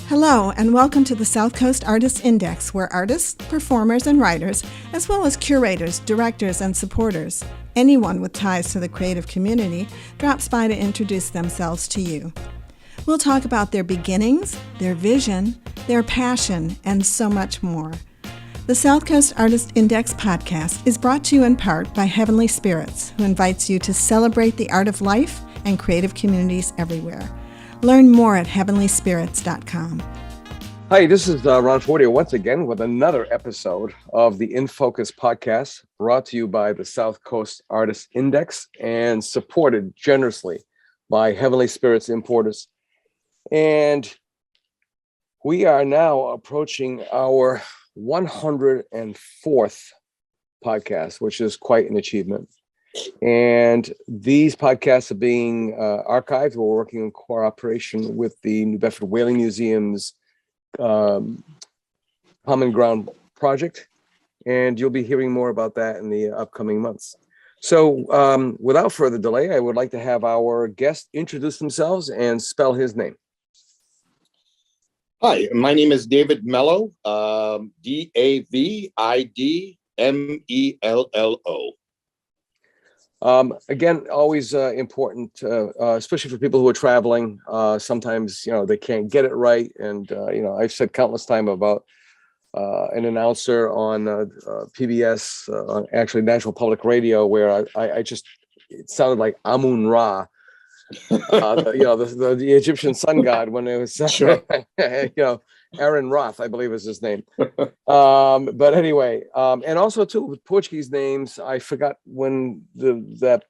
Hello, and welcome to the South Coast Artists Index, where artists, performers, and writers, as well as curators, directors, and supporters, anyone with ties to the creative community, drops by to introduce themselves to you. We'll talk about their beginnings, their vision, their passion, and so much more. The South Coast Artist Index podcast is brought to you in part by Heavenly Spirits, who invites you to celebrate the art of life and creative communities everywhere. Learn more at heavenlyspirits.com. Hi, this is Ron Fortier once again with another episode of the In Focus podcast, brought to you by the South Coast Artists Index and supported generously by Heavenly Spirits Importers. And we are now approaching our 104th podcast, which is quite an achievement. And these podcasts are being archived. We're working in cooperation with the New Bedford Whaling Museum's Common Ground project, and you'll be hearing more about that in the upcoming months. So without further delay, I would like to have our guest introduce themselves and spell his name. Hi, my name is Mello, Davidmello. Again, always important, especially for people who are traveling. Sometimes, they can't get it right. And, I've said countless times about an announcer on PBS, on actually National Public Radio, where it sounded like Amun-Ra, the Egyptian sun god, when it was, Sure. Aaron Roth, I believe is his name. But anyway, and also too with Portuguese names, I forgot when that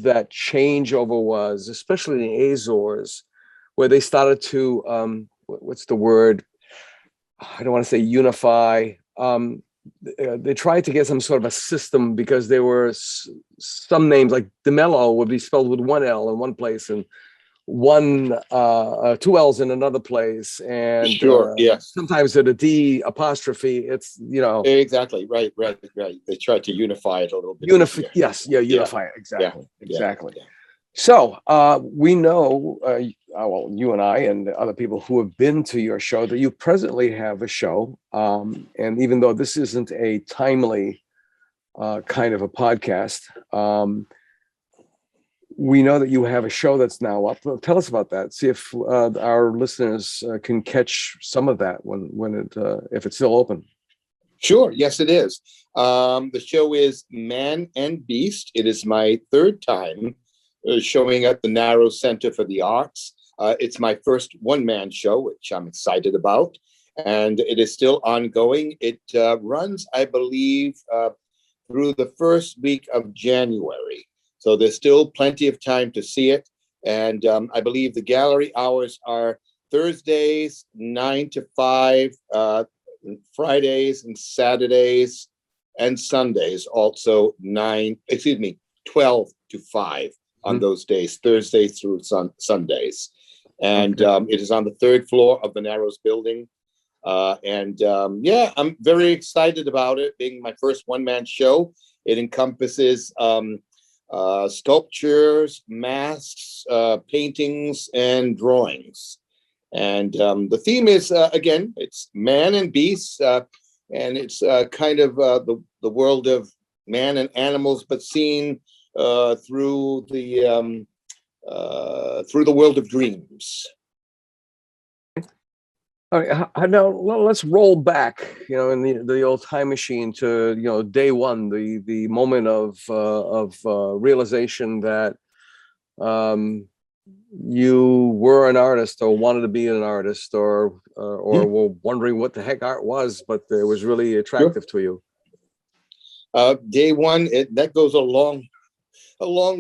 changeover was, especially in the Azores, where they started to what's the word? I don't want to say unify. They tried to get some sort of a system, because there were some names like de Mello would be spelled with one L in one place and two L's in another place, and Sure, yes. sometimes at a D apostrophe, it's Exactly, right. They tried to unify it a little bit. unify it, exactly. Yeah. So we know, well, you and I and other people who have been to your show, that you presently have a show, and even though this isn't a timely kind of a podcast, we know that you have a show that's now up. Tell us about that. See if our listeners can catch some of that if it's still open. Sure, yes, it is. The show is Man and Beast. It is my third time showing at the Narrows Center for the Arts. It's my first one-man show, which I'm excited about, and it is still ongoing. It runs, I believe, through the first week of January. So there's still plenty of time to see it. And I believe the gallery hours are Thursdays, 9 to 5, Fridays and Saturdays, and Sundays also 12 to 5 on those days, Thursdays through Sundays. And it is on the third floor of the Narrows building. I'm very excited about it being my first one-man show. It encompasses sculptures, masks, paintings, and drawings. And the theme is, again, it's man and beast, and it's kind of the world of man and animals, but seen through the world of dreams. All right, now let's roll back, in the old time machine to, day one, the moment of realization that you were an artist, or wanted to be an artist, or were wondering what the heck art was, but it was really attractive to you. Day one, that goes a long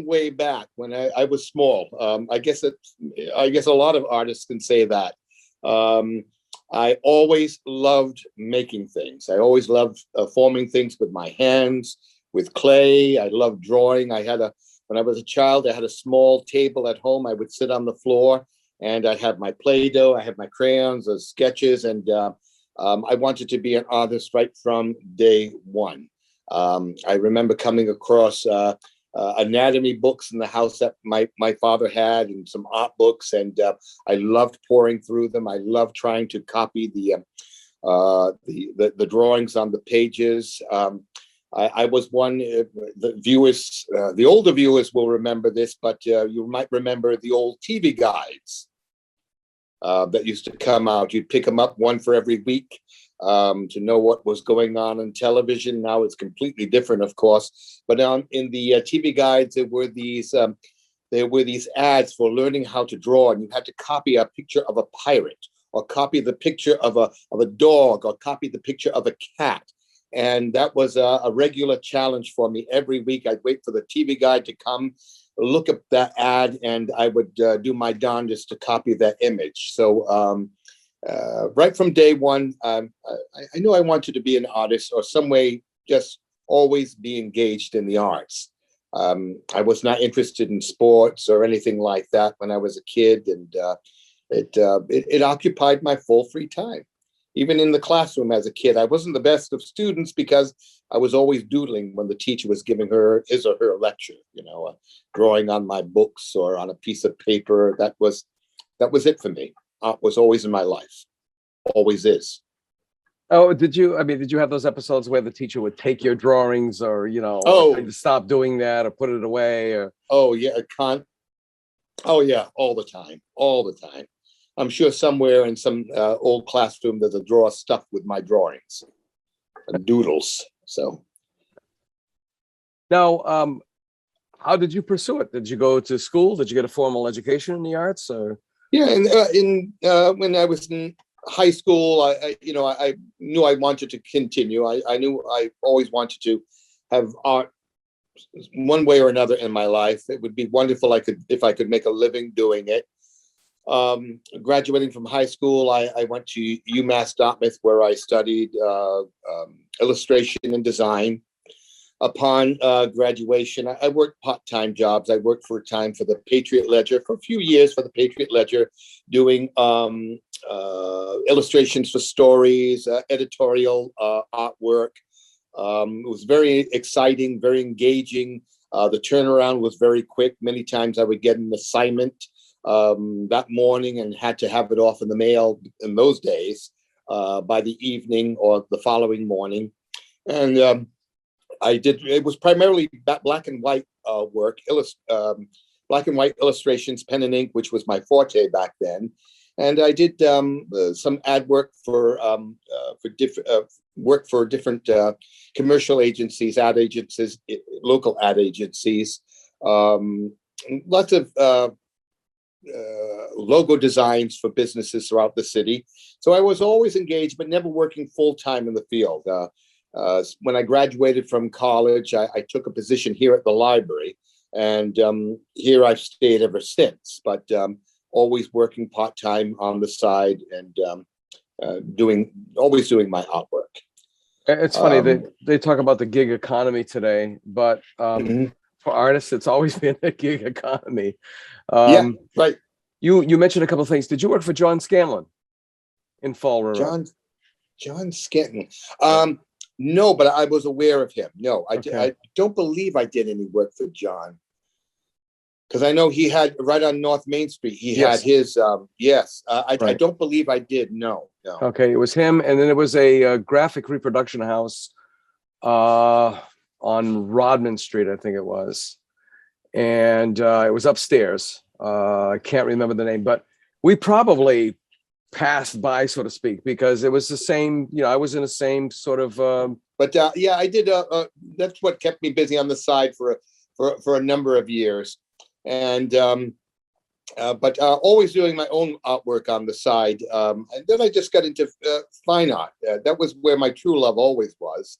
way back when I was small. I guess a lot of artists can say that. I always loved making things. I always loved forming things with my hands, with clay. I loved drawing. When I was a child, I had a small table at home. I would sit on the floor, and I had my Play-Doh, I had my crayons, sketches, and I wanted to be an artist right from day one. I remember coming across anatomy books in the house that my father had, and some art books, and I loved pouring through them. I loved trying to copy the drawings on the pages. I was one. The older viewers will remember this, but you might remember the old TV guides that used to come out. You'd pick them up, one for every week, to know what was going on television. Now it's completely different, of course. But in the TV guides, there were these ads for learning how to draw, and you had to copy a picture of a pirate, or copy the picture of a dog, or copy the picture of a cat. And that was a regular challenge for me. Every week I'd wait for the TV guide to come, look at that ad, and I would do my darndest to copy that image. So right from day one, I knew I wanted to be an artist, or some way just always be engaged in the arts. I was not interested in sports or anything like that when I was a kid, and it occupied my full free time. Even in the classroom as a kid, I wasn't the best of students because I was always doodling when the teacher was giving his or her lecture, drawing on my books or on a piece of paper. That was it for me. Art was always in my life, always is. Oh, did you have those episodes where the teacher would take your drawings, or, Oh, to stop doing that or put it away? Or oh yeah, oh yeah, all the time. I'm sure somewhere in some old classroom there's a drawer stuffed with my drawings and doodles. So now, how did you pursue it? Did you go to school? Did you get a formal education in the arts? Or yeah, and when I was in high school, I knew I wanted to continue. I knew I always wanted to have art one way or another in my life. It would be wonderful if I could make a living doing it. Graduating from high school, I went to UMass Dartmouth, where I studied illustration and design. Upon graduation, I worked part-time jobs. I worked for a time for the Patriot Ledger, for a few years for the Patriot Ledger, doing illustrations for stories, editorial artwork. It was very exciting, very engaging. The turnaround was very quick. Many times I would get an assignment that morning and had to have it off in the mail in those days by the evening or the following morning. And it was primarily black and white work, black and white illustrations, pen and ink, which was my forte back then. And I did some ad work for different commercial agencies, ad agencies, local ad agencies, lots of logo designs for businesses throughout the city. So I was always engaged, but never working full time in the field. When I graduated from college, I took a position here at the library, and here I've stayed ever since, but always working part-time on the side, and always doing my artwork. it's funny that they talk about the gig economy today, but for artists, it's always been a gig economy. Yeah, right. You mentioned a couple of things. Did you work for John Scanlon in Fall River? John Scanlon. No, but I was aware of him. No, I don't believe I did any work for John, because I know he had right on North Main Street. He had his. Yes, I don't believe I did. No. Okay, it was him, and then it was a graphic reproduction house on Rodman Street, I think it was, and it was upstairs. I can't remember the name, but we probably passed by, so to speak, because it was the same. I was in the same sort of. But yeah, I did. That's what kept me busy on the side for a number of years, and but always doing my own artwork on the side. And then I just got into fine art. That was where my true love always was.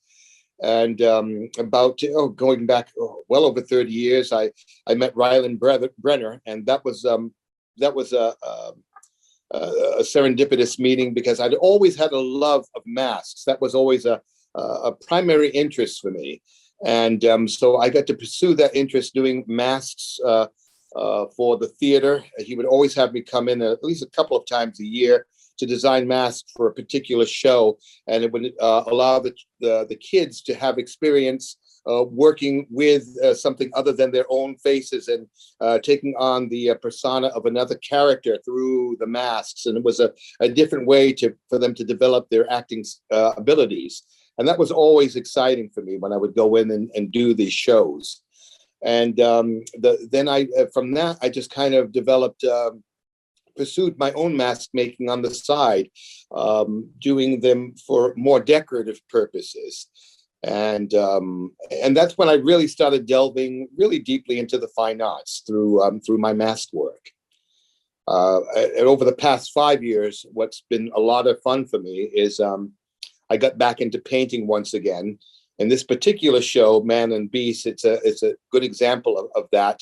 And going back well over 30 years, I met Ryland Brenner, and that was a serendipitous meeting, because I'd always had a love of masks. That was always a primary interest for me, and so I got to pursue that interest doing masks for the theater. He would always have me come in at least a couple of times a year to design masks for a particular show, and it would allow the kids to have experience working with something other than their own faces and taking on the persona of another character through the masks. And it was a different way for them to develop their acting abilities. And that was always exciting for me when I would go in and do these shows. And then from that, I just kind of developed, pursued my own mask making on the side, doing them for more decorative purposes. And that's when I really started delving really deeply into the fine arts through my mask work. And over the past 5 years, what's been a lot of fun for me is I got back into painting once again. And this particular show, Man and Beast, it's a good example of that.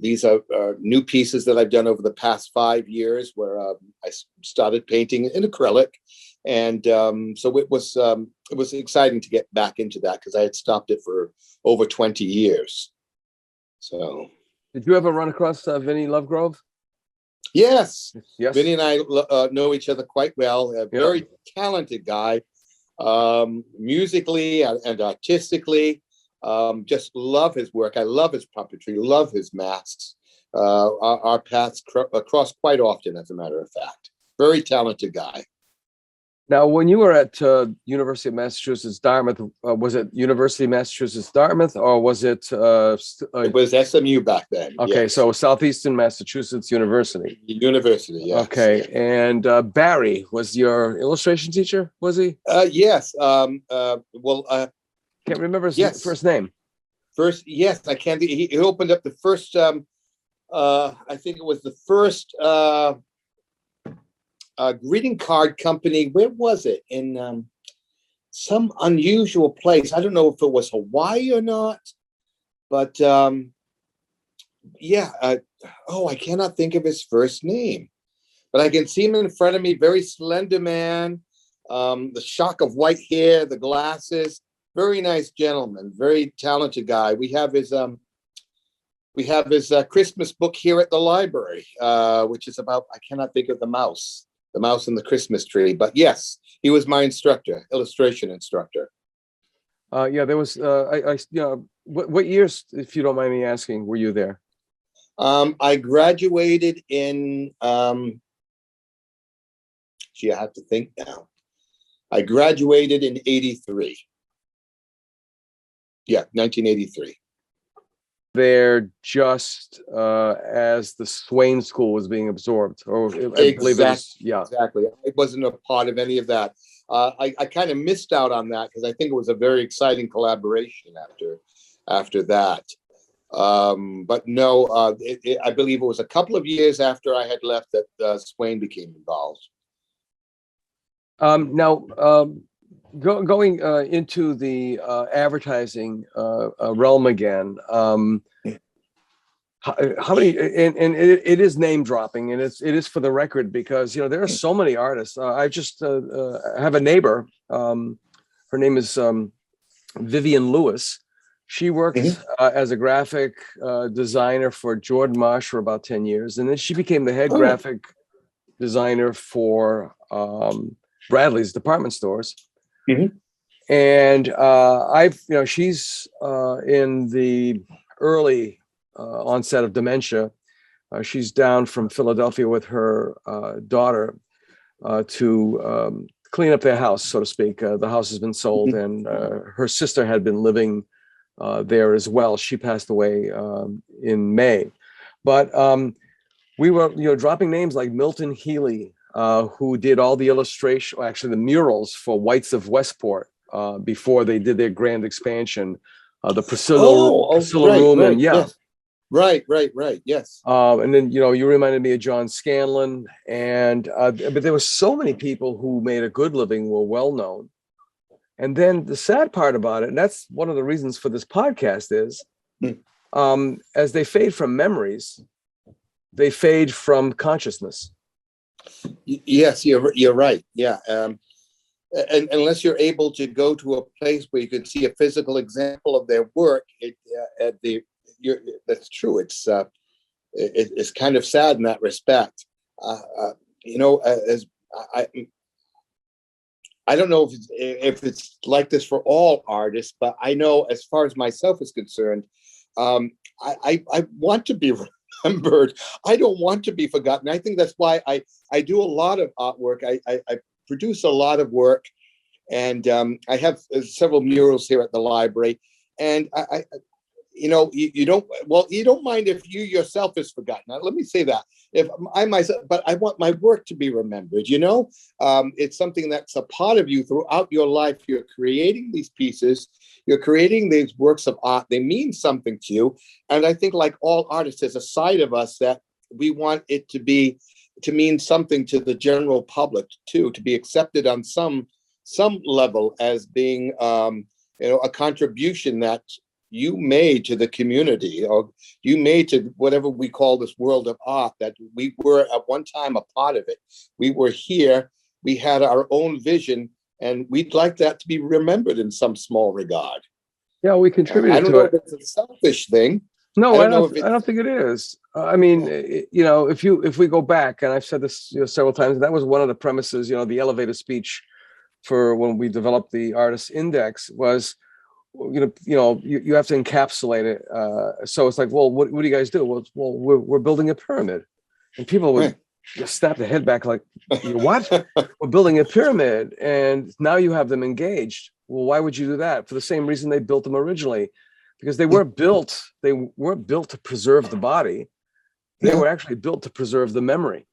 These are new pieces that I've done over the past 5 years, where I started painting in acrylic, and so it was exciting to get back into that because I had stopped it for over 20 years. So, did you ever run across Vinnie Lovegrove? Yes, Yes. Vinny and I know each other quite well. A very talented guy, musically and artistically. Just love his work. I love his puppetry, love his masks. Our paths cross quite often, as a matter of fact. Very talented guy. Now, when you were at University of Massachusetts Dartmouth, was it University of Massachusetts Dartmouth, or was it? It was SMU back then. Okay, yes. so Southeastern Massachusetts University. University, yes. Okay, and Barry was your illustration teacher, was he? Yes. Can't remember his first name. Yes, I can't. He opened up the first. I think it was the first greeting card company. Where was it? In some unusual place. I don't know if it was Hawaii or not, but yeah. I cannot think of his first name, but I can see him in front of me. Very slender man, the shock of white hair, the glasses. Very nice gentleman, very talented guy. We have his Christmas book here at the library, which is about, I cannot think of the mouse and the Christmas tree. But yes, he was my instructor, illustration instructor. There was what years, if you don't mind me asking, were you there? I graduated in I have to think now. I graduated in 83. Yeah, 1983. There just as the Swain School was being absorbed, or I believe it was, exactly. I wasn't a part of any of that. I kind of missed out on that because I think it was a very exciting collaboration after that. But no, I believe it was a couple of years after I had left that Swain became involved. Going into the advertising realm again, how many, and it is name dropping, and it is for the record, because there are so many artists. I just have a neighbor. Her name is Vivian Lewis. She worked as a graphic designer for Jordan Marsh for about 10 years, and then she became the head graphic designer for Bradley's department stores. And she's in the early onset of dementia. She's down from Philadelphia with her daughter to clean up their house, so to speak. The house has been sold, and her sister had been living there as well. She passed away in May. But we were dropping names like Milton Healy, who did all the illustration, actually the murals for Whites of Westport before they did their grand expansion. The Priscilla Room, and yes. Right, yes. And then you reminded me of John Scanlon, and but there were so many people who made a good living, were well known. And then the sad part about it, and that's one of the reasons for this podcast, is as they fade from memories, they fade from consciousness. Yes, you're right. Yeah, and unless you're able to go to a place where you can see a physical example of their work, that's true. It's kind of sad in that respect. I don't know if it's like this for all artists, but I know as far as myself is concerned, I want to be remembered. I don't want to be forgotten. I think that's why I do a lot of artwork. I produce a lot of work, and I have several murals here at the library. And you know, you don't mind if you yourself is forgotten. Now, let me say that. If I myself, but I want my work to be remembered, you know? It's something that's a part of you throughout your life. You're creating these pieces, you're creating these works of art. They mean something to you. And I think, like all artists, there's a side of us that we want it to mean something to the general public too, to be accepted on some level as being you know, a contribution that you made to the community, or you made to whatever we call this world of art, that we were at one time a part of it. We were here, we had our own vision, and we'd like that to be remembered in some small regard. Yeah, we I contributed don't to know it. if it's a selfish thing. No, I I don't know if don't. it's, I don't think it is. I mean, you know, if we go back, and I've said this, you know, several times, that was one of the premises. You know, the elevator speech for when we developed the artist index was, you have to encapsulate it. So it's like, well, what do you guys do? Well, we're building a pyramid, and people would just snap their head back like, what? We're building a pyramid, and now you have them engaged. Well, why would you do that? For the same reason they built them originally, because they weren't built to preserve the body. They were actually built to preserve the memory.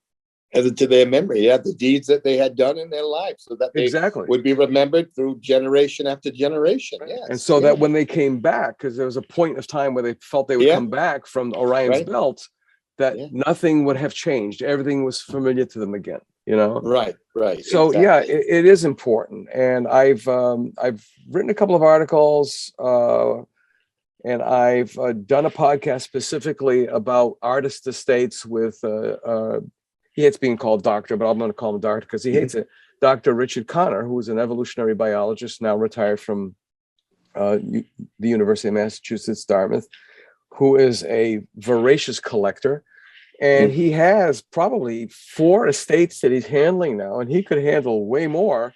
to their memory, the deeds that they had done in their lives, so that they Exactly would be remembered through generation after generation. Yes. And so that when they came back, because there was a point of time where they felt they would come back from Orion's belt, that nothing would have changed. Everything was familiar to them again, you know? Right. So exactly. yeah, it is important. And I've written a couple of articles, and I've done a podcast specifically about artist estates with, he hates being called doctor, but I'm going to call him doctor because he hates it. Dr. Richard Connor, who is an evolutionary biologist, now retired from the University of Massachusetts Dartmouth, who is a voracious collector. And he has probably 4 estates that he's handling now, and he could handle way more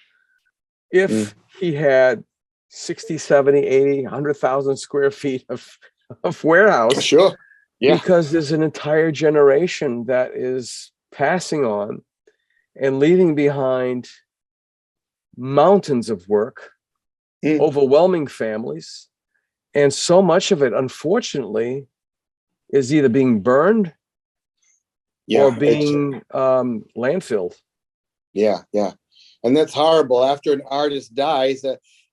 if he had 60, 70, 80, 100,000 square feet of warehouse. Sure. Yeah. Because there's an entire generation that is passing on and leaving behind mountains of work, overwhelming families, and so much of it, unfortunately, is either being burned or being landfilled. Yeah. And that's horrible. After an artist dies,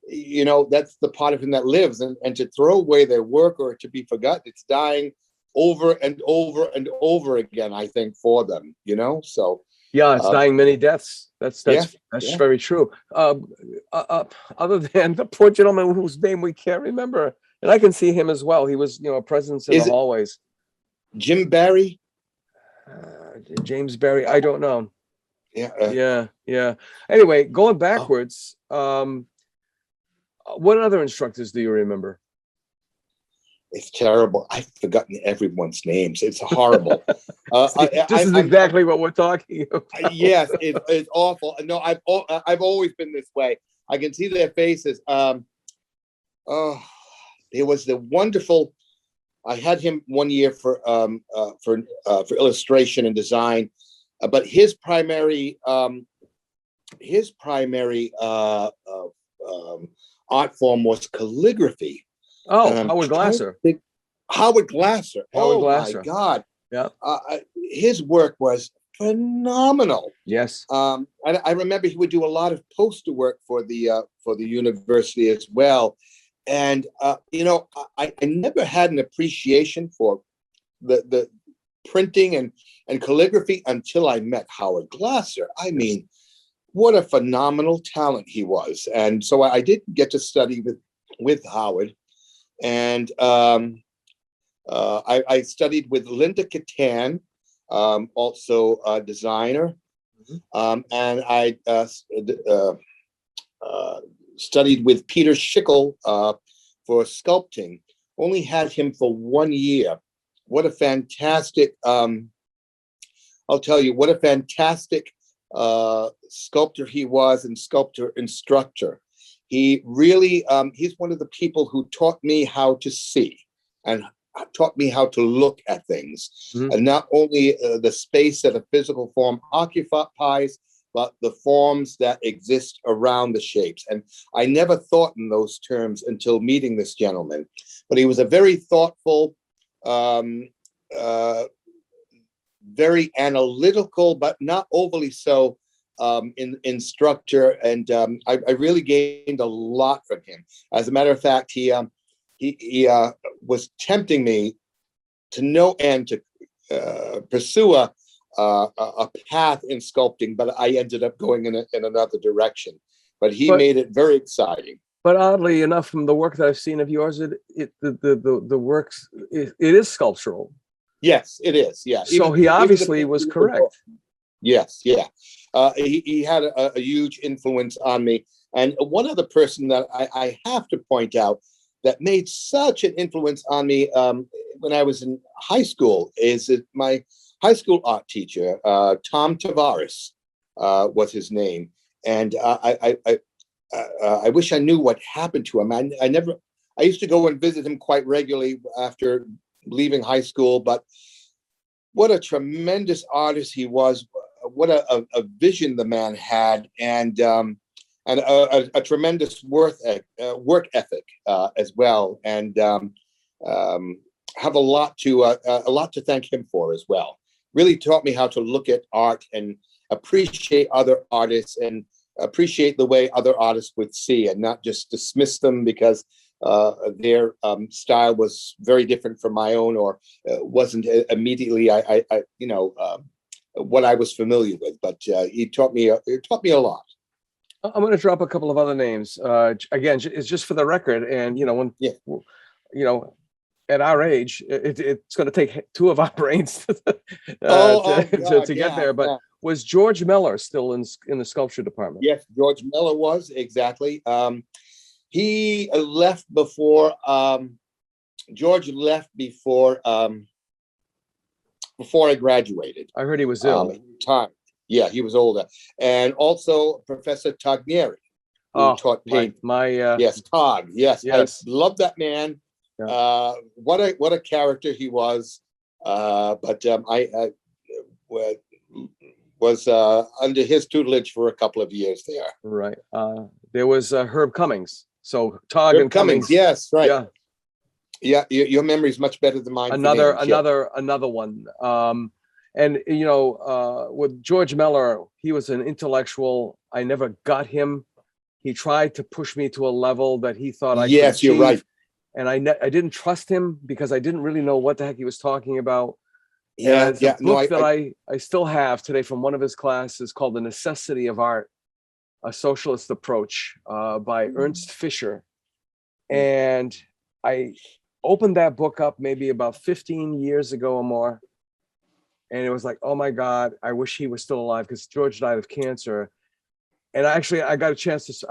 you know, that's the part of him that lives, and to throw away their work or to be forgotten, it's dying over and over and over again, I think, for them, you know. So yeah, it's dying many deaths. That's very true. Other than the poor gentleman whose name we can't remember, and I can see him as well. He was, you know, a presence in the hallways. Jim Barry, James Barry. I don't know. Yeah. Anyway, going backwards, what other instructors do you remember? It's terrible. I've forgotten everyone's names. It's horrible. This is exactly what we're talking about. Yes, it's awful. No, I've always been this way. I can see their faces. There was the wonderful. I had him one year for illustration and design, but his primary art form was calligraphy. Howard Glasser. Howard Glasser. My God. Yeah. His work was phenomenal. Yes. And I remember he would do a lot of poster work for the university as well. And you know, I never had an appreciation for the printing and calligraphy until I met Howard Glasser. I mean, what a phenomenal talent he was. And so I did get to study with Howard. And I studied with Linda Catan, also a designer. And I studied with Peter Schickel for sculpting. Only had him for 1 year. What a fantastic, I'll tell you, what a fantastic sculptor he was and sculptor instructor. He really, he's one of the people who taught me how to see and taught me how to look at things. And not only the space that a physical form occupies, but the forms that exist around the shapes. And I never thought in those terms until meeting this gentleman. But he was a very thoughtful, very analytical, but not overly so, instructor. And I really gained a lot from him. As a matter of fact, he was tempting me to no end to pursue a path in sculpting, but I ended up going in another direction. But he made it very exciting. But oddly enough, from the work that I've seen of yours, the works it is sculptural. Yes, it is. Yeah. So he obviously was correct. Yes. Yeah. He had a huge influence on me. And one other person that I have to point out that made such an influence on me when I was in high school is my high school art teacher, Tom Tavares, was his name. And I wish I knew what happened to him. I used to go and visit him quite regularly after leaving high school, but what a tremendous artist he was. What a vision the man had, and a tremendous work ethic as well. And have a lot to thank him for as well. Really taught me how to look at art and appreciate other artists and appreciate the way other artists would see and not just dismiss them because their style was very different from my own or wasn't immediately what I was familiar with. But he taught me a lot. I'm going to drop a couple of other names. Again, it's just for the record. And at our age, it's going to take two of our brains to get there. But was George Mello still in the sculpture department? Yes, George Mello was, exactly. He left before George left before I graduated. I heard he was ill. Yeah, he was older. And also Professor Taglieri, who taught paint. Yes, Tog. Yes, yes. I love that man. Yeah. What a character he was. But I was under his tutelage for a couple of years there. Right. There was Herb Cummings. So Tog Herb and Cummings. Yes, right. Yeah. Yeah, your memory is much better than mine. Another one. And with George Mello, he was an intellectual. I never got him. He tried to push me to a level that he thought I could achieve. You're right. And I didn't trust him because I didn't really know what the heck he was talking about. Yeah, and a book that I still have today from one of his classes called The Necessity of Art, A Socialist Approach by Ernst Fischer. And I opened that book up maybe about 15 years ago or more. And it was like, oh my God, I wish he was still alive because George died of cancer. And I got a chance to,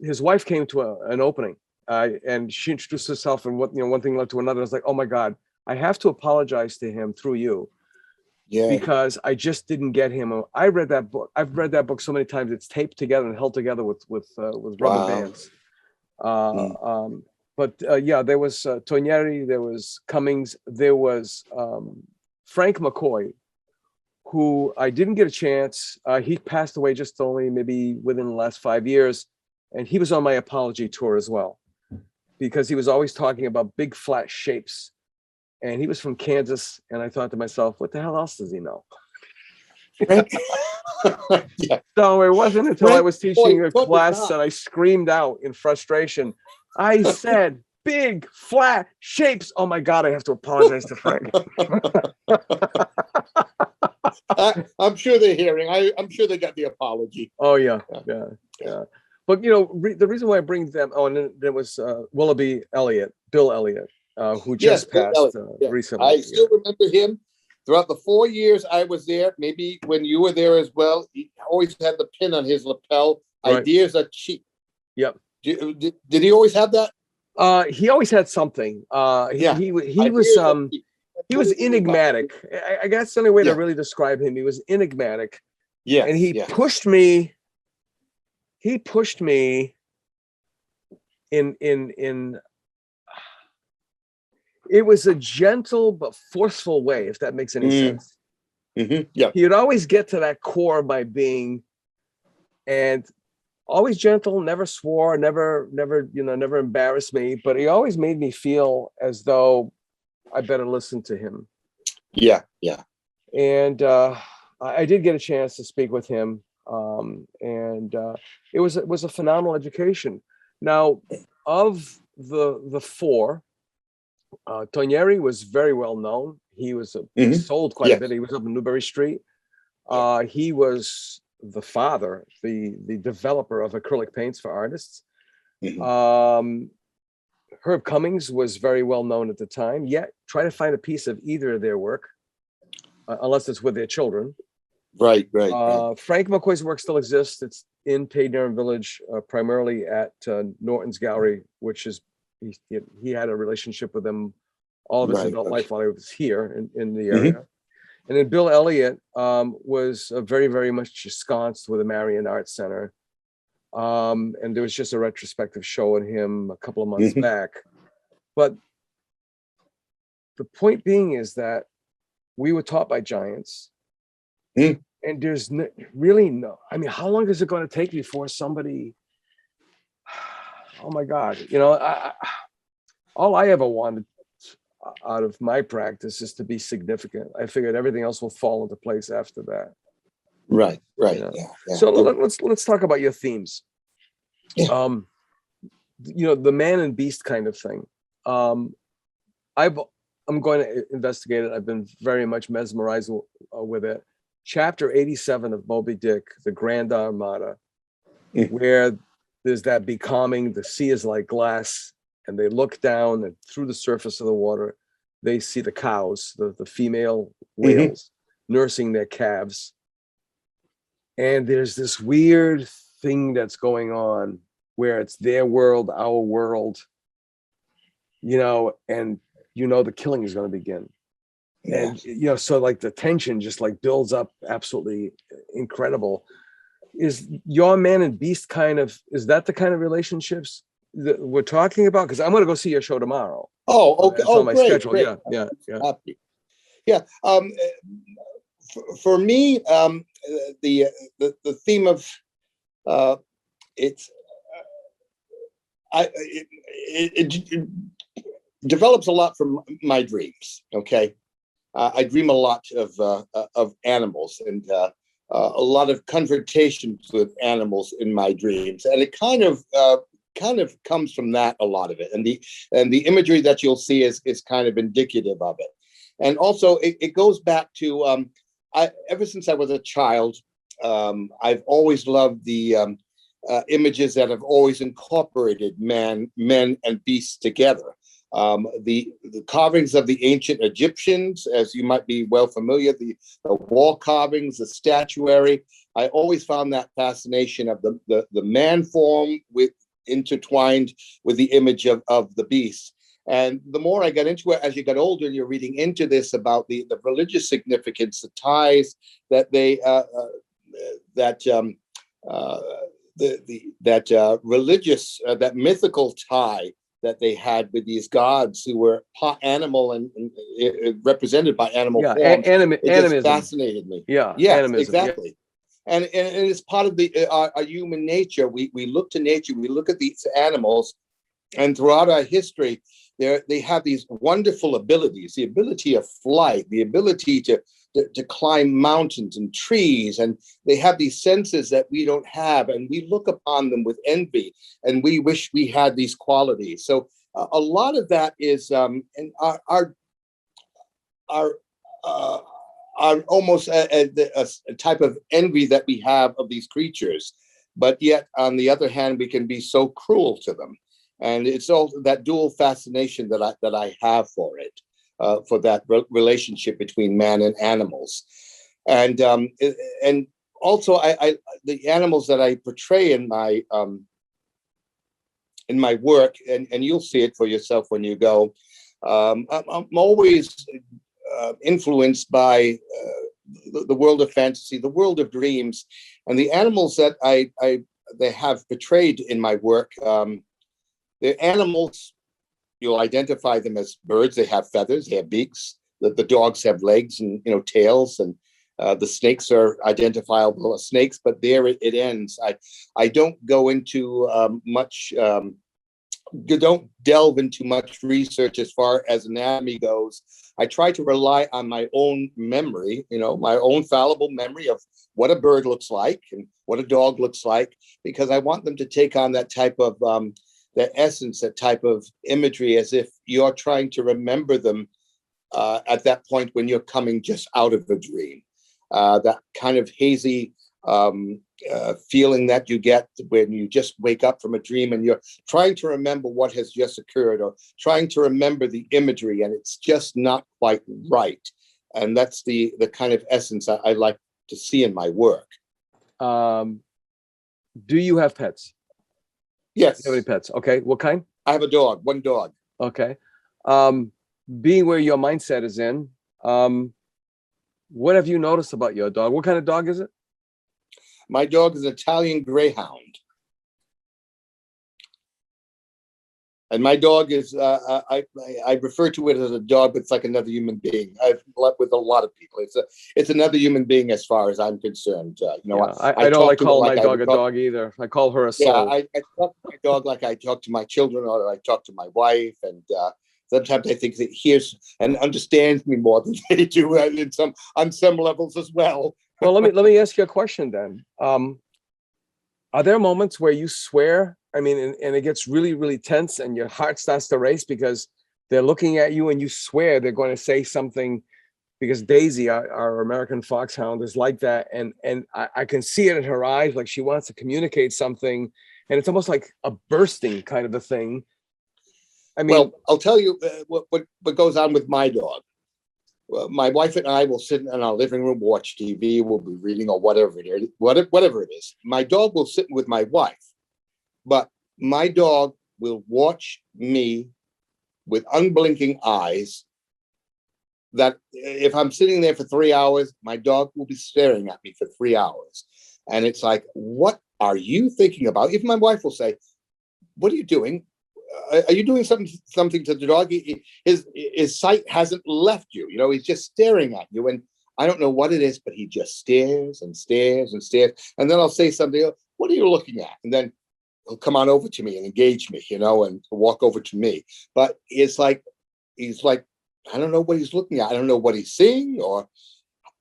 his wife came to an opening and she introduced herself and one thing led to another. I was like, oh my God, I have to apologize to him through you. Yeah. Because I just didn't get him. I read that book. I've read that book so many times. It's taped together and held together with rubber bands. But there was Tonieri, there was Cummings, there was Frank McCoy, who I didn't get a chance. He passed away just only maybe within the last 5 years. And he was on my apology tour as well, because he was always talking about big flat shapes. And he was from Kansas. And I thought to myself, what the hell else does he know? Yeah. So it wasn't until I was teaching a class that I screamed out in frustration. I said, big flat shapes. Oh my God, I have to apologize to Frank. I'm sure they're hearing. I'm sure they got the apology. Oh yeah. But the reason why I bring them on, and there was Willoughby Elliott, Bill Elliott, who just passed recently. I still remember him. Throughout the 4 years I was there, maybe when you were there as well, he always had the pin on his lapel. Right. Ideas are cheap. Yep. Did he always have that? He always had something. He was enigmatic. I guess the only way to really describe him. He was enigmatic. Yeah. And he yeah. pushed me. He pushed me in. It was a gentle but forceful way, if that makes any sense. Yeah. He would always get to that core of my being, and always gentle, never swore, never, never embarrassed me. But he always made me feel as though I better listen to him. Yeah. Yeah. And I did get a chance to speak with him, and it was a phenomenal education. Now, of the four, Tonieri was very well known. He sold quite a bit. He was up in Newbury Street. He was the father, the developer of acrylic paints for artists. Herb Cummings was very well known at the time. Yet, try to find a piece of either of their work, unless it's with their children. Right. Frank McCoy's work still exists. It's in Padenham Village, primarily at Norton's Gallery, which is he had a relationship with them all of his adult life while he was here in the area. And then Bill Elliott was very, very much ensconced with the Marion Arts Center. And there was just a retrospective showing him a couple of months back. But the point being is that we were taught by giants. And there's really no, I mean, how long is it going to take before somebody, oh my God, all I ever wanted out of my practice is to be significant. I figured everything else will fall into place after that. Right. Yeah. So let's talk about your themes. Yeah. The man and beast kind of thing. I'm going to investigate it. I've been very much mesmerized with it. Chapter 87 of Moby Dick, the Grand Armada, where there's that becalming, the sea is like glass, and they look down, and through the surface of the water, they see the cows, the female whales, nursing their calves. And there's this weird thing that's going on where it's their world, our world, and the killing is going to begin. Yeah. And, so like the tension just like builds up absolutely incredible. Is your man and beast is that the kind of relationships that we're talking about? Because I'm going to go see your show tomorrow. Oh, okay. It's on my schedule. Great. Yeah. For me, the theme of it develops a lot from my dreams. Okay. I dream a lot of animals and a lot of confrontations with animals in my dreams, and it kind of comes from that, a lot of it, and the imagery that you'll see is kind of indicative of it. And also it goes back to ever since I was a child, I've always loved the images that have always incorporated men and beasts together. The carvings of the ancient Egyptians, as you might be well familiar, the wall carvings, the statuary. I always found that fascination of the man form intertwined with the image of the beast. And the more I got into it, as you got older, you're reading into this about the religious significance, the ties that they that mythical tie that they had with these gods who were animal and represented by animal forms. It just fascinated me. Yeah, yes, animism, exactly. Yeah. And it's part of our human nature. We look to nature. We look at these animals, and throughout our history, they have these wonderful abilities: the ability of flight, the ability to climb mountains and trees, and they have these senses that we don't have, and we look upon them with envy, and we wish we had these qualities. So a lot of that is and our almost a type of envy that we have of these creatures, but yet on the other hand, we can be so cruel to them, and it's all that dual fascination that I have for it. For that relationship between man and animals, and also I the animals that I portray in my work, and you'll see it for yourself when you go. I'm always influenced by the world of fantasy, the world of dreams, and the animals that they have portrayed in my work. The animals, you'll identify them as birds. They have feathers, they have beaks. The dogs have legs and tails, and the snakes are identifiable as snakes. But there it ends. I don't go into much. You don't delve into much research as far as anatomy goes. I try to rely on my own memory, my own fallible memory of what a bird looks like and what a dog looks like, because I want them to take on that type of that essence, that type of imagery, as if you're trying to remember them at that point when you're coming just out of a dream. That kind of hazy feeling that you get when you just wake up from a dream and you're trying to remember what has just occurred, or trying to remember the imagery, and it's just not quite right. And that's the kind of essence I like to see in my work. Do you have pets? Yes. Do you have any pets? Okay. What kind? I have a dog, one dog. Okay. Being where your mindset is in, what have you noticed about your dog? What kind of dog is it? My dog is an Italian Greyhound. And my dog is, I refer to it as a dog, but it's like another human being. I've slept with a lot of people. It's another human being as far as I'm concerned. I don't like calling my dog a dog either. I call her a soul. Yeah, I talk to my dog like I talk to my children, or I talk to my wife. And sometimes I think that hears and understands me more than they do on some levels as well. Well, let me ask you a question then. Are there moments where you swear? I mean, and it gets really, really tense and your heart starts to race because they're looking at you and you swear they're going to say something, because Daisy, our American foxhound, is like that. And I can see it in her eyes, like she wants to communicate something, and it's almost like a bursting kind of a thing. I mean, well, I'll tell you what goes on with my dog. Well, my wife and I will sit in our living room, watch TV, we'll be reading, or whatever it is. My dog will sit with my wife, but my dog will watch me with unblinking eyes. That if I'm sitting there for 3 hours, my dog will be staring at me for 3 hours. And it's like, what are you thinking about? If my wife will say, what are you doing? Are you doing something to the dog? His sight hasn't left you. He's just staring at you. And I don't know what it is, but he just stares and stares and stares. And then I'll say something, what are you looking at? And then he'll come on over to me and engage me, and walk over to me. But he's like, I don't know what he's looking at. I don't know what he's seeing, or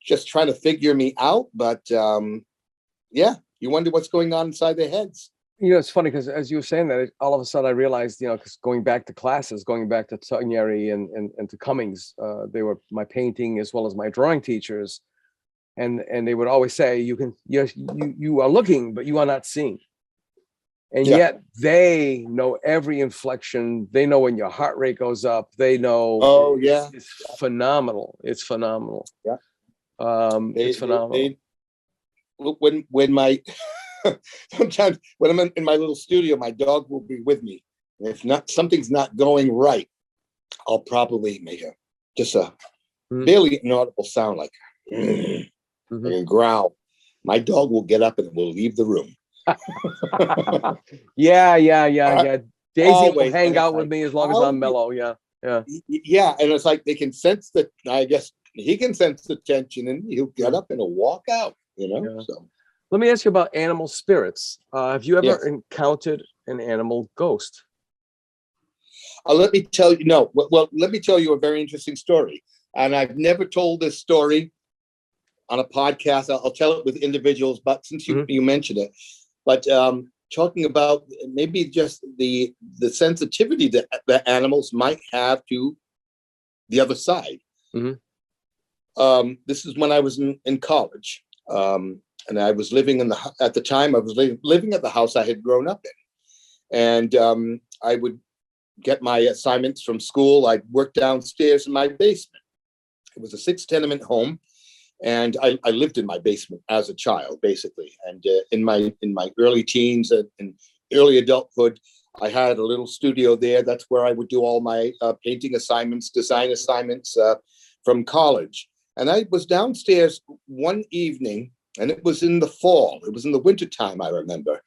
just trying to figure me out. But yeah, you wonder what's going on inside their heads. It's funny because as you were saying that, all of a sudden I realized, because going back to classes, going back to Tugnieri and to Cummings, they were my painting as well as my drawing teachers, and they would always say, you are looking, but you are not seeing. And yet they know every inflection. They know when your heart rate goes up. They know. Oh yeah, it's phenomenal. It's phenomenal. Yeah, it's phenomenal. When my sometimes when I'm in my little studio, my dog will be with me. And if something's not going right, I'll probably make a barely inaudible sound, like and growl. My dog will get up and will leave the room. Yeah. Daisy Always. will hang out with me as long as I'm mellow. Yeah. And it's like they can sense that. I guess he can sense the tension, and he'll get up and he'll walk out. So. Let me ask you about animal spirits. Have you ever encountered an animal ghost? Let me tell you. No. Well, let me tell you a very interesting story. And I've never told this story on a podcast. I'll tell it with individuals, but since you mentioned it, but talking about maybe just the sensitivity that the animals might have to the other side. This is when I was in college. And I was living at the time I was living at the house I had grown up in. And I would get my assignments from school. I'd work downstairs in my basement. It was a 6-tenement home. And I lived in my basement as a child, basically. And in my early teens and early adulthood, I had a little studio there. That's where I would do all my painting assignments, design assignments from college. And I was downstairs one evening, and it was in the fall. It was in the wintertime, I remember.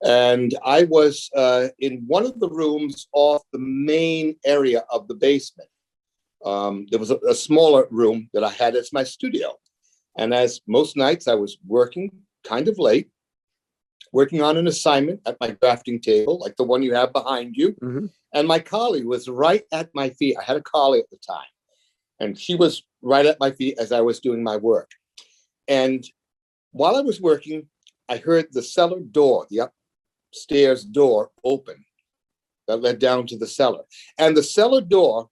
And I was in one of the rooms off the main area of the basement. There was a smaller room that I had as my studio. And as most nights, I was working kind of late, working on an assignment at my drafting table, like the one you have behind you. Mhm. And my collie was right at my feet. I had a collie at the time, and she was right at my feet as I was doing my work. And while I was working, I heard the cellar door, the upstairs door open that led down to the cellar. And the cellar door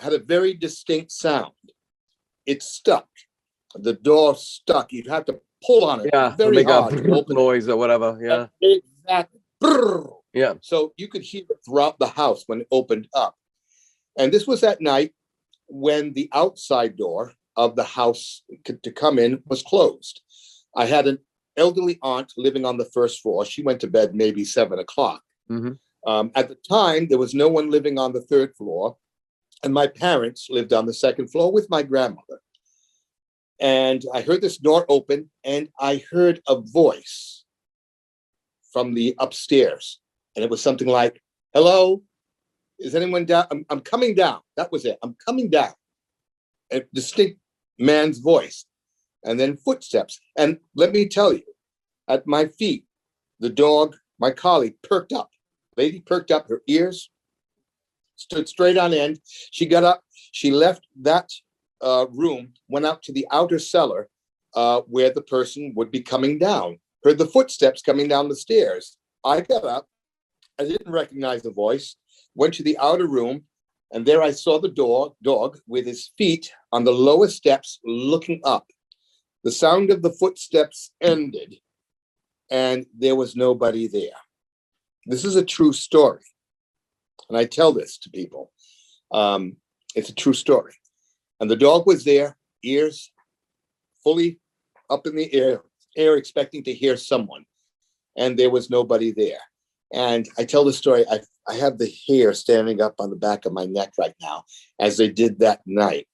had a very distinct sound. It stuck. The door stuck. You'd have to pull on it Yeah, to very make a hard to open noise or whatever. Yeah. it. Exactly. Brrr. Yeah. So you could hear it throughout the house when it opened up. And this was at night when the outside door of the house to come in was closed. I had an elderly aunt living on the first floor. She went to bed maybe 7 o'clock. Hmm. At the time, there was no one living on the third floor. And my parents lived on the second floor with my grandmother. And I heard this door open, and I heard a voice from the upstairs. And it was something like, "Hello, is anyone down? I'm coming down." That was it. "I'm coming down." A distinct man's voice. And then footsteps. And let me tell you, at my feet, the dog, my collie, perked up. Lady perked up, her ears stood straight on end. She got up, she left that room, went out to the outer cellar where the person would be coming down. Heard the footsteps coming down the stairs. I got up, I didn't recognize the voice, went to the outer room, and there I saw the dog with his feet on the lower steps looking up. The sound of the footsteps ended, and there was nobody there. This is a true story. And I tell this to people. It's a true story. And the dog was there, ears fully up in the air, expecting to hear someone. And there was nobody there. And I tell the story, I have the hair standing up on the back of my neck right now, as they did that night.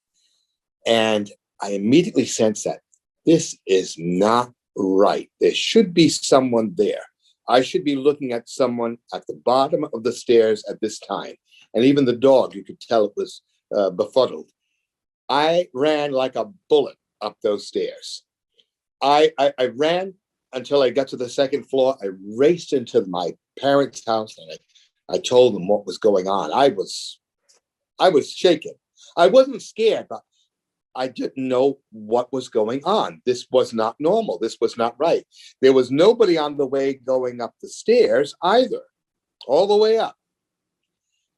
And I immediately sense that this is not right. There should be someone there. I should be looking at someone at the bottom of the stairs at this time. And even the dog, you could tell it was befuddled. I ran like a bullet up those stairs. I ran until I got to the second floor. I raced into my parents' house, and I told them what was going on. I was shaken. I wasn't scared, but I didn't know what was going on. This was not normal. This was not right. There was nobody on the way going up the stairs either, all the way up.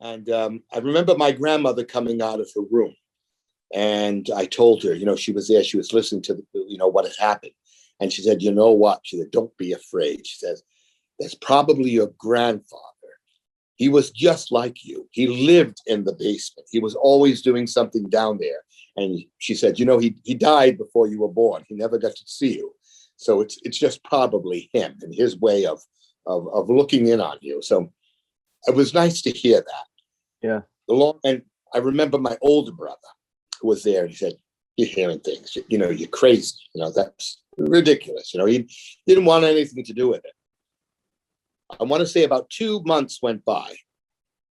And I remember my grandmother coming out of her room, and I told her, she was there. She was listening to, what had happened. And she said, "You know what?" She said, "Don't be afraid." She says, "That's probably your grandfather. He was just like you. He lived in the basement. He was always doing something down there." And she said, he died before you were born. He never got to see you. So it's just probably him and his way of looking in on you. So it was nice to hear that. Yeah. And I remember my older brother who was there, and he said, "You're hearing things, you're crazy. That's ridiculous." He didn't want anything to do with it. I want to say about 2 months went by.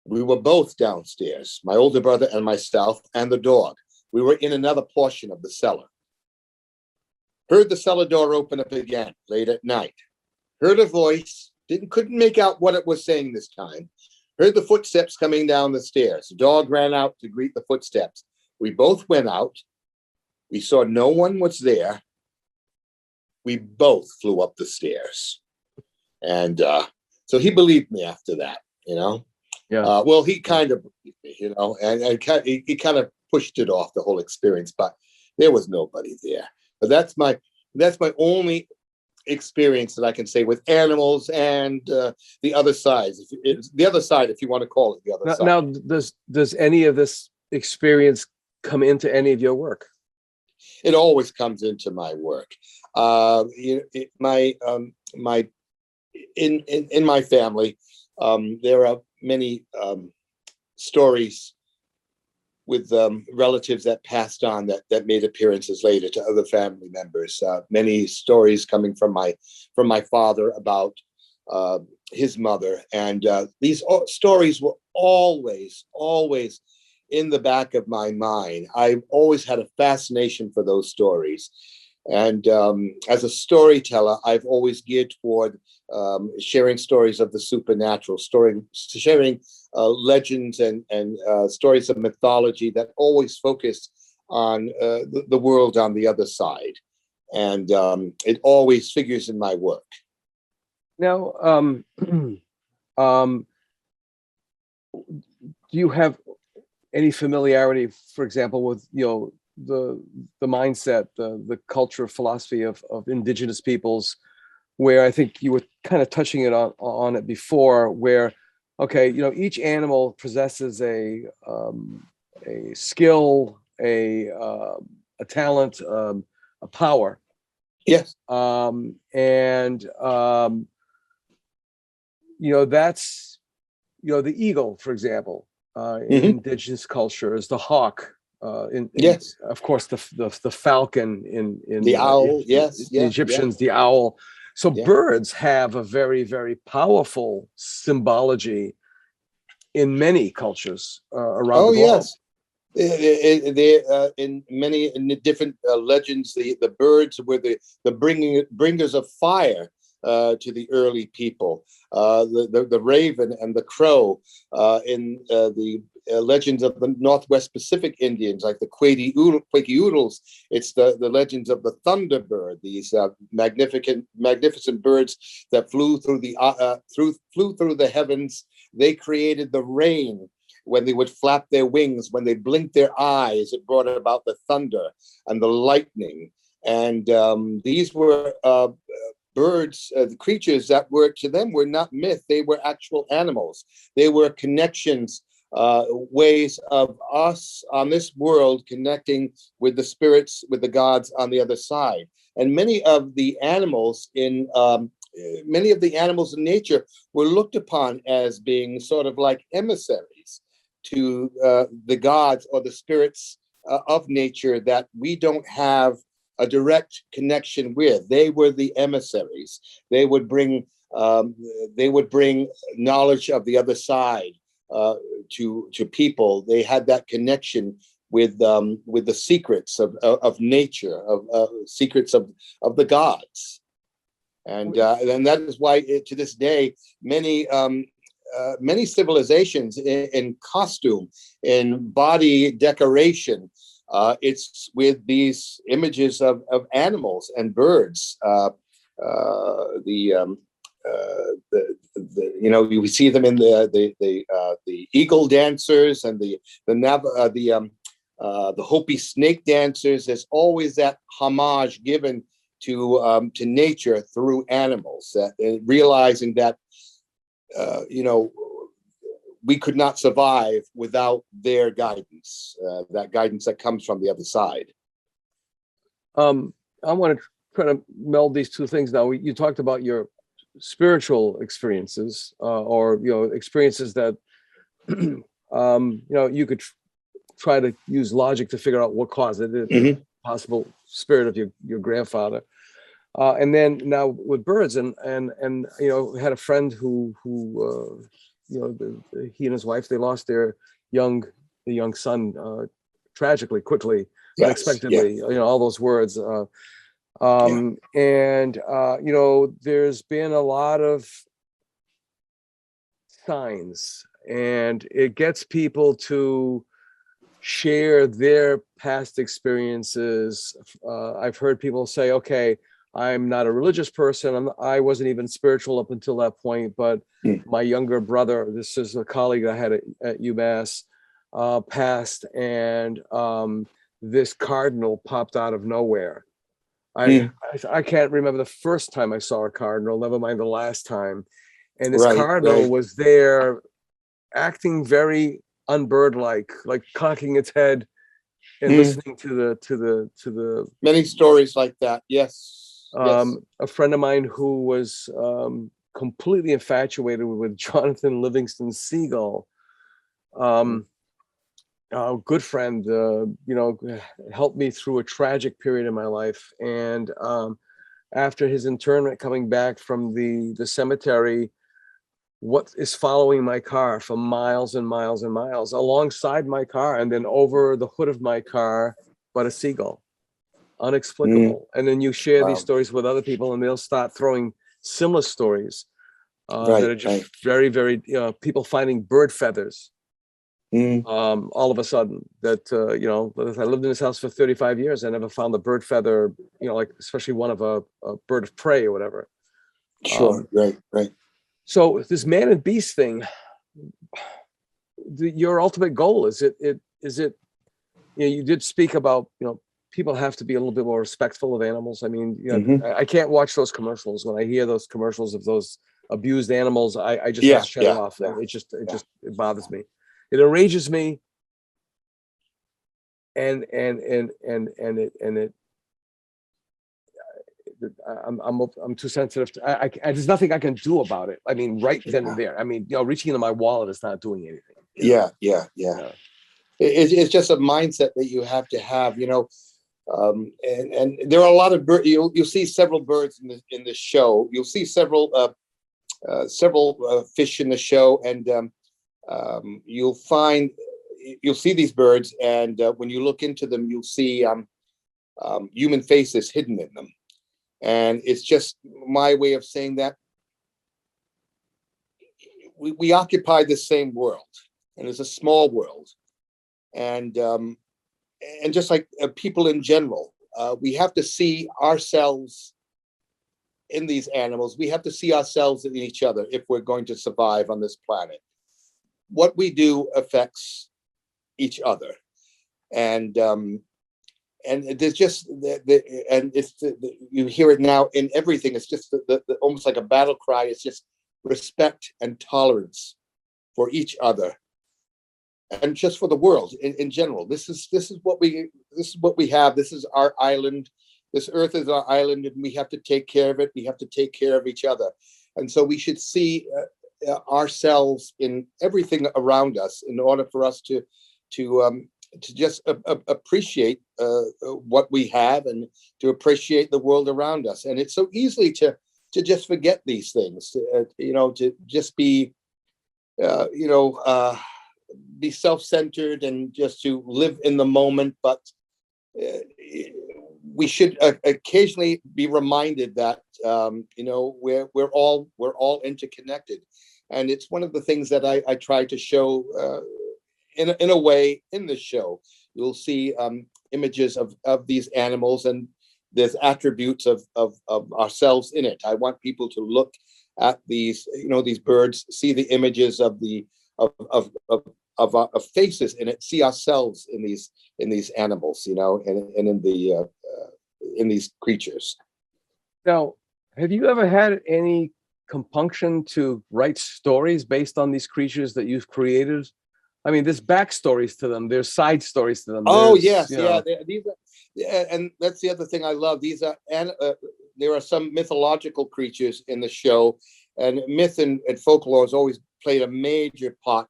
We were both downstairs, my older brother and myself and the dog. We were in another portion of the cellar. Heard the cellar door open up again late at night. Heard a voice, couldn't make out what it was saying this time. Heard the footsteps coming down the stairs. The dog ran out to greet the footsteps. We both went out. We saw no one was there. We both flew up the stairs. And so he believed me after that, Yeah. Well, he kind of believed me, and he kind of pushed it off, the whole experience, but there was nobody there. But that's my only experience that I can say with animals and the other side. The other side, if you want to call it the other side. Now, does any of this experience come into any of your work? It always comes into my work. In my family, there are many stories relatives that passed on that made appearances later to other family members. Many stories coming from my father about his mother, and these stories were always in the back of my mind. I've always had a fascination for those stories. And as a storyteller, I've always geared toward sharing stories of the supernatural, sharing legends and stories of mythology that always focus on the world on the other side. And it always figures in my work. Now, do you have any familiarity, for example, with the mindset, the culture, philosophy of indigenous peoples, where I think you were kind of touching it on it before, where each animal possesses a skill, a talent, a power. Yes. That's the eagle, for example, in indigenous culture is the hawk. Yes. Of course, the falcon in the owl. Yes. The Egyptians, the owl. So birds have a very, very powerful symbology in many cultures around the globe. Yes. In many different legends, the birds were the bringers of fire to the early people. The raven and the crow in the legends of the Northwest Pacific Indians, like the Quakiutls. It's the legends of the thunderbird, these magnificent birds that flew through the heavens. They created the rain. When they would flap their wings, when they blinked their eyes, it brought about the thunder and the lightning. And these were birds, the creatures that were to them were not myth. They were actual animals. They were connections, ways of us on this world connecting with the spirits, with the gods on the other side. And many of the animals in nature were looked upon as being sort of like emissaries to the gods or the spirits of nature that we don't have a direct connection with. They were the emissaries. They would bring knowledge of the other side to people. They had that connection with the secrets of nature, of secrets of the gods, and that is why to this day many civilizations in costume, in body decoration, it's with these images of animals and birds. We see them in the eagle dancers and the Hopi snake dancers. There's always that homage given to nature through animals, realizing that we could not survive without their guidance, that guidance that comes from the other side. I want to try to meld these two things now. You talked about your spiritual experiences, or experiences that you could try to use logic to figure out what caused it, the possible spirit of your grandfather. And then now with birds, and had a friend who he and his wife, they lost their young son tragically, quickly, unexpectedly. All those words. And there's been a lot of signs, and it gets people to share their past experiences. I've heard people say, okay, I'm not a religious person. I wasn't even spiritual up until that point, but my younger brother, this is a colleague I had at UMass, passed, and this cardinal popped out of nowhere. I can't remember the first time I saw a cardinal, never mind the last time. And this cardinal was there acting very unbird-like, like cocking its head and listening to the many stories like that. Yes. A friend of mine who was completely infatuated with Jonathan Livingston Seagull good friend, helped me through a tragic period in my life. And after his internment, coming back from the cemetery, what is following my car for miles and miles and miles alongside my car, and then over the hood of my car, but a seagull, unexplicable. And then you share these Wow. stories with other people, and they'll start throwing similar stories Right, that are just right. very, very, people finding bird feathers Mm, all of a sudden. That I lived in this house for 35 years. I never found the bird feather, like especially one of a bird of prey or whatever. sure, right, right. So this man and beast thing, your ultimate goal, is it, you did speak about, people have to be a little bit more respectful of animals. I mean, Mhm. I can't watch those commercials. When I hear those commercials of those abused animals, I just have Yeah, to shut it yeah, off. yeah. It bothers me. It enrages me. And I'm too sensitive to, there's nothing I can do about it. I mean, right then and there. I mean, reaching into my wallet is not doing anything. Yeah, yeah, yeah. Yeah. It's just a mindset that you have to have, and there are a lot of birds. You'll see several birds in the show. You'll see several fish in the show, and you'll see these birds, and when you look into them, you'll see human faces hidden in them. And it's just my way of saying that we occupy the same world, and it's a small world. And just like people in general, we have to see ourselves in these animals. We have to see ourselves in each other if we're going to survive on this planet. What we do affects each other, and there's just and it's you hear it now in everything. It's just almost like a battle cry. It's just respect and tolerance for each other, and just for the world in general. This is what we have. This is our island. This earth is our island, and we have to take care of it. We have to take care of each other, and so we should see ourselves in everything around us in order for us to just appreciate what we have, and to appreciate the world around us. And it's so easily to just forget these things, to just be be self-centered and just to live in the moment. But we should occasionally be reminded that we're all interconnected. And it's one of the things that I try to show in a way in the show. You'll see images of these animals, and there's attributes of ourselves in it. I want people to look at these birds, see the images of our faces in it, see ourselves in these animals, and in these creatures. Now, have you ever had any compunction to write stories based on these creatures that you've created? I mean, there's backstories to them. There's side stories to them. Oh, There's, yes, yeah. These are, and that's the other thing I love. These are, and there are some mythological creatures in the show, and myth and folklore has always played a major part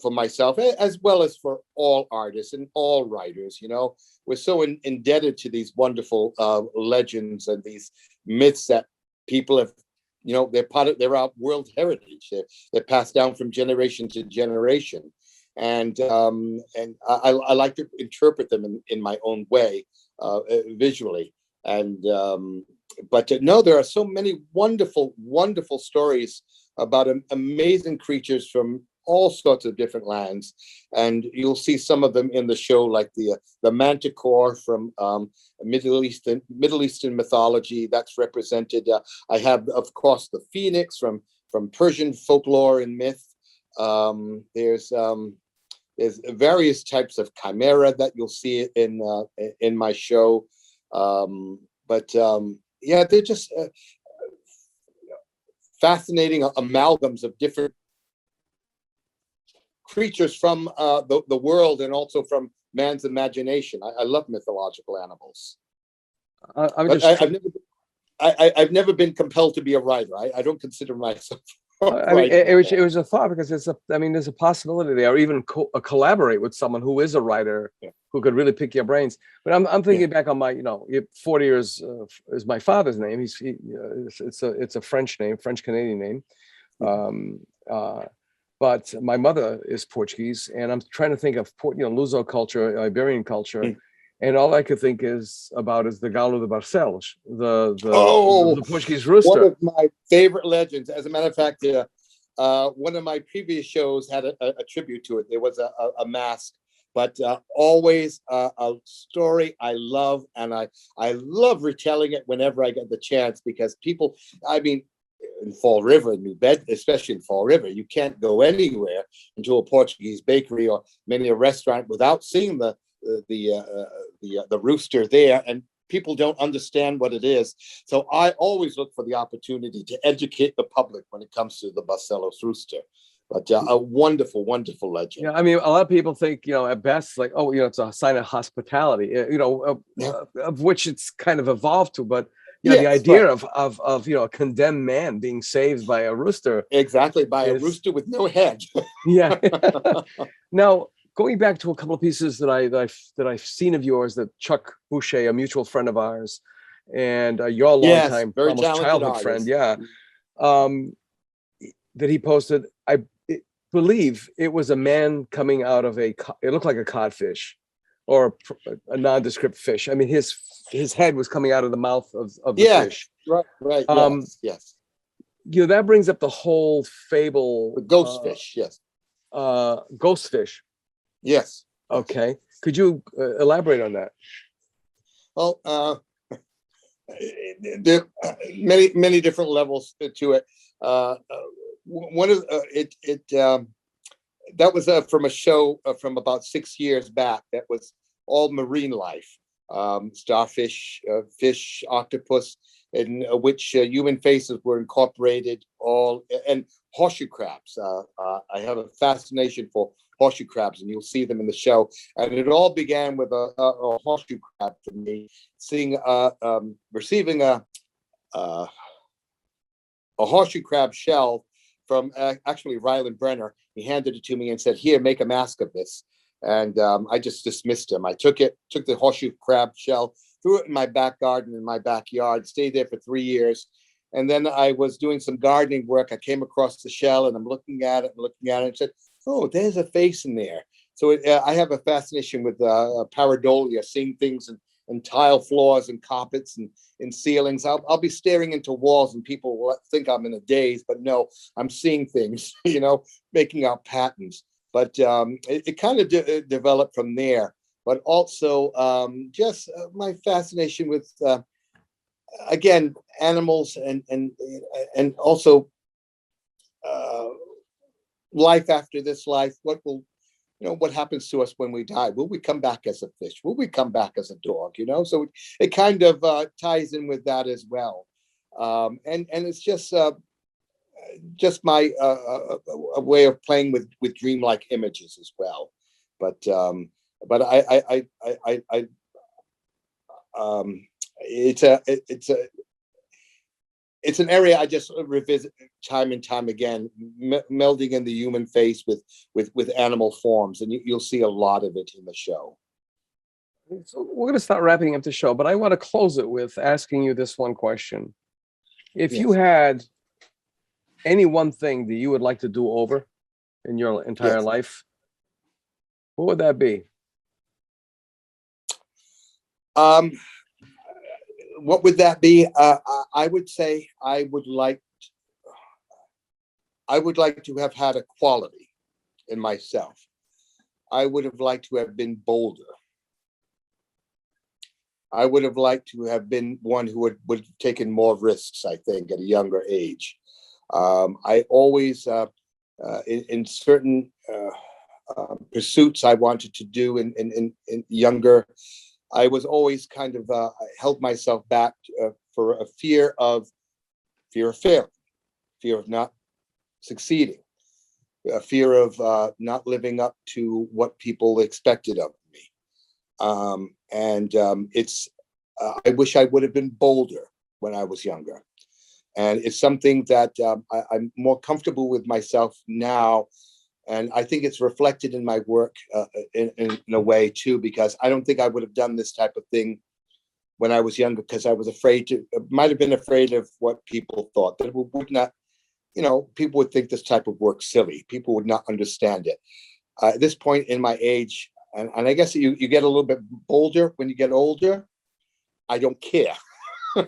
for myself, as well as for all artists and all writers. We're so indebted to these wonderful legends and these myths that people have. They're our world heritage. They're passed down from generation to generation, and I like to interpret them in my own way, visually. And but no, there are so many wonderful stories about amazing creatures from all sorts of different lands, and you'll see some of them in the show, like the manticore from Middle Eastern mythology that's represented. I have, of course, the phoenix from Persian folklore and myth. There's various types of chimera that you'll see in my show, but they're just fascinating amalgams of different creatures from the world, and also from man's imagination. I love mythological animals. I've never been compelled to be a writer. I don't consider myself I mean, it was a thought because I mean, there's a possibility there, or even collaborate with someone who is a writer who could really pick your brains. But I'm thinking back on my, 40 years is my father's name. It's a French name, French Canadian name. But my mother is Portuguese, and I'm trying to think of Luso culture, Iberian culture. And all I could think is the Galo de Barcelos, the Portuguese rooster. One of my favorite legends. As a matter of fact, one of my previous shows had a tribute to it. There was a mask, but always a story I love, and I love retelling it whenever I get the chance, because people, I mean, in Fall River, New Bed, especially in Fall River, you can't go anywhere into a Portuguese bakery or many a restaurant without seeing the rooster there, and people don't understand what it is. So I always look for the opportunity to educate the public when it comes to the Barcelos rooster. But a wonderful, wonderful legend. Yeah, I mean, a lot of people think, at best, like, it's a sign of hospitality, of which it's kind of evolved to. But the idea of a condemned man being saved by a rooster, exactly, by a rooster with no head. Yeah. Now, going back to a couple of pieces that I've seen of yours, that Chuck Boucher, a mutual friend of ours, and your longtime, almost childhood friend, that he posted. I believe it was a man coming out of it looked like a codfish or a nondescript fish. I mean, his head was coming out of the mouth of the fish. Right. Yes. That brings up the whole fable. The ghost fish, yes. Ghost fish. Yes. Okay. Could you elaborate on that? Well, there are many different levels to it. One of that was from a show from about 6 years back. That was all marine life, starfish, fish, octopus, in which human faces were incorporated. And horseshoe crabs. I have a fascination for horseshoe crabs, and you'll see them in the show. And it all began with a horseshoe crab for me, receiving a horseshoe crab shell from actually Ryland Brenner. He handed it to me and said, "Here, make a mask of this." And I just dismissed him. I took the horseshoe crab shell, threw it in my back garden in my backyard, stayed there for 3 years. And then I was doing some gardening work. I came across the shell, and I'm looking at it and said, "Oh, there's a face in there." So I have a fascination with pareidolia, seeing things in tile floors and carpets and in ceilings. I'll be staring into walls, and people will think I'm in a daze, but no, I'm seeing things, making out patterns. But it kind of developed from there. But also just my fascination with, again, animals and also life after this life. What happens to us when we die? Will we come back as a fish? Will we come back as a dog? So it kind of ties in with that as well. And it's just my a way of playing with dreamlike images as well. But it's an area I just revisit time and time again, melding in the human face with animal forms, and you'll see a lot of it in the show. So we're going to start wrapping up the show, but I want to close it with asking you this one question. If you had any one thing that you would like to do over in your entire life, what would that be? What would that be? I would say I would like to have had a quality in myself. I would have liked to have been bolder. I would have liked to have been one who would have taken more risks, I think, at a younger age. I always, in certain pursuits I wanted to do in younger, I was always kind of held myself back for a fear of failing, fear of not succeeding, a fear of not living up to what people expected of me. I wish I would have been bolder when I was younger. And it's something that I'm more comfortable with myself now. And I think it's reflected in my work in a way too, because I don't think I would have done this type of thing when I was younger, because I was might have been afraid of what people thought, that it would not, people would think this type of work silly. People would not understand it. At this point in my age, and I guess you get a little bit bolder when you get older, I don't care. I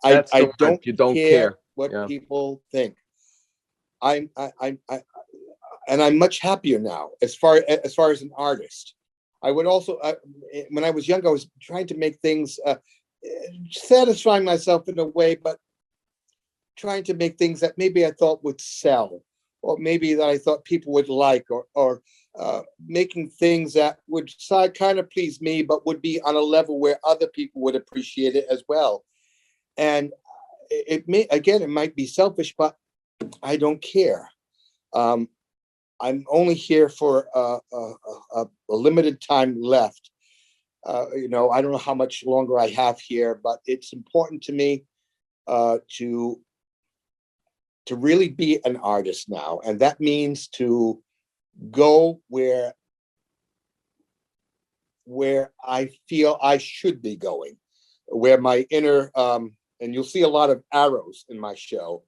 the word. don't You don't care care. what Yeah. people think. I'm much happier now as far as an artist. I would also, when I was young, I was trying to make things, satisfying myself in a way, but trying to make things that maybe I thought would sell, or maybe that I thought people would like, or making things that would kind of please me, but would be on a level where other people would appreciate it as well. And it might be selfish, but I don't care. I'm only here for a limited time left. I don't know how much longer I have here, but it's important to me to really be an artist now, and that means to go where I feel I should be going, where my inner and you'll see a lot of arrows in my show,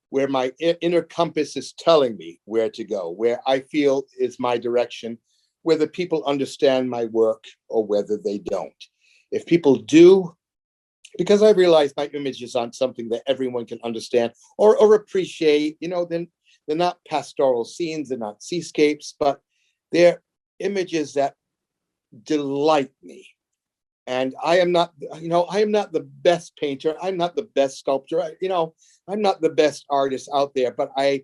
where my inner compass is telling me where to go, where I feel is my direction, whether people understand my work or whether they don't. If people do, because I realize my images aren't something that everyone can understand or appreciate, then they're not pastoral scenes, they're not seascapes, but they're images that delight me. And I am not the best painter. I'm not the best sculptor. I'm not the best artist out there, but I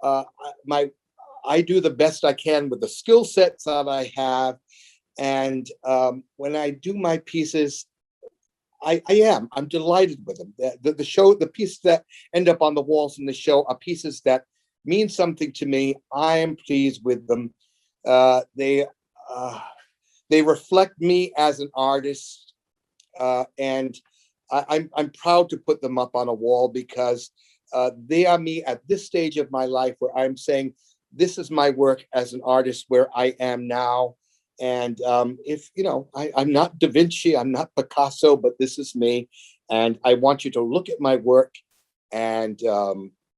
do the best I can with the skill sets that I have. And when I do my pieces, I'm delighted with them. The pieces that end up on the walls in the show are pieces that mean something to me. I am pleased with them. They reflect me as an artist, and I'm proud to put them up on a wall, because they are me at this stage of my life, where I'm saying, this is my work as an artist, where I am now. And I'm not Da Vinci, I'm not Picasso, but this is me. And I want you to look at my work and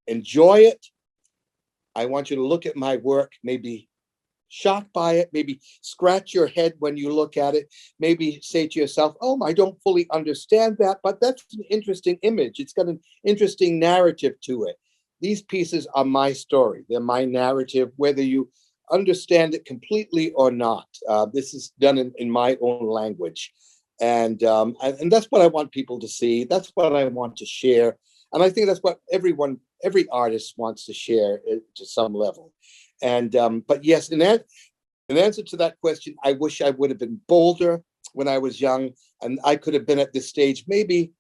enjoy it. I want you to look at my work, maybe shocked by it, maybe scratch your head when you look at it, maybe say to yourself, oh, I don't fully understand that, but that's an interesting image. It's got an interesting narrative to it. These pieces are my story. They're my narrative, whether you understand it completely or not. This is done in my own language. And that's what I want people to see. That's what I want to share. And I think that's what every artist wants to share to some level. And but yes, in answer to that question, I wish I would have been bolder when I was young, and I could have been at this stage maybe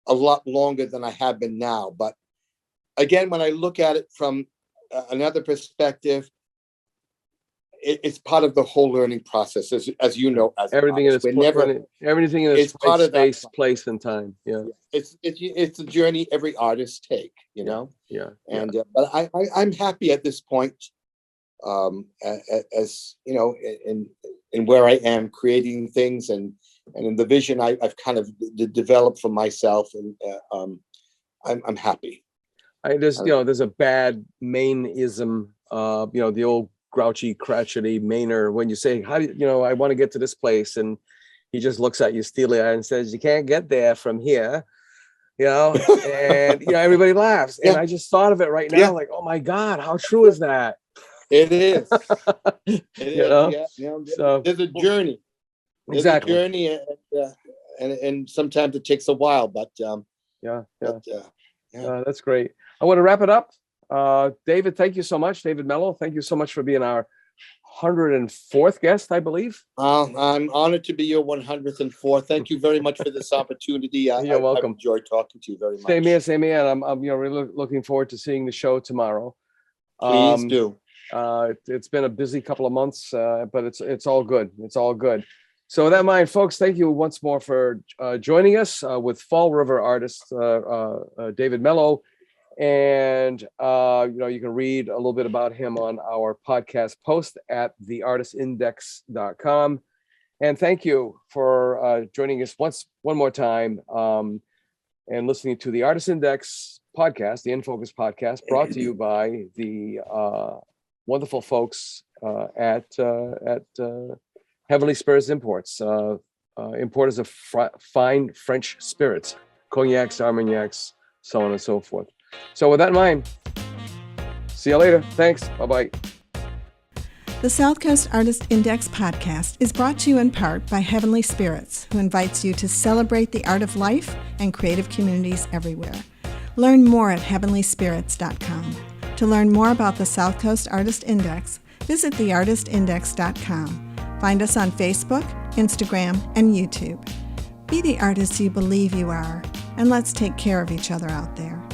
a lot longer than I have been now. But again, when I look at it from another perspective, it's part of the whole learning process, as you know, as Everything in its everything in its part of that space, place, and time. Yeah. It's a journey every artist take, Yeah. And but I'm happy at this point, as in where I am creating things, and in the vision I've kind of developed for myself, and I'm happy. There's a bad Maine-ism, the old grouchy, crotchety Mainer, when you say, how do I want to get to this place, and he just looks at you steely-eyed and says, you can't get there from here, and everybody laughs. Yeah. And I just thought of it right now, like, oh my God, how true is that? It is. It is. Yeah. So there's a journey. There's exactly. a journey, and sometimes it takes a while, but that's great. I want to wrap it up. David, thank you so much. David Mello, thank you so much for being our 104th guest, I believe. I'm honored to be your 104th. Thank you very much for this opportunity. You're welcome. I've enjoyed talking to you very much. Same here. And I'm really looking forward to seeing the show tomorrow. Please do. It's been a busy couple of months, but it's all good. It's all good. So with that in mind, folks, thank you once more for joining us with Fall River artist David Mello. And you can read a little bit about him on our podcast post at theartistindex.com. And thank you for joining us one more time and listening to the Artist Index podcast, the In Focus podcast, brought to you by the wonderful folks at Heavenly Spirits Imports, importers of fine French spirits, cognacs, armagnacs, so on and so forth. So with that in mind, see you later. Thanks. Bye-bye. The South Coast Artist Index podcast is brought to you in part by Heavenly Spirits, who invites you to celebrate the art of life and creative communities everywhere. Learn more at heavenlyspirits.com. To learn more about the South Coast Artist Index, visit theartistindex.com. Find us on Facebook, Instagram, and YouTube. Be the artist you believe you are, and let's take care of each other out there.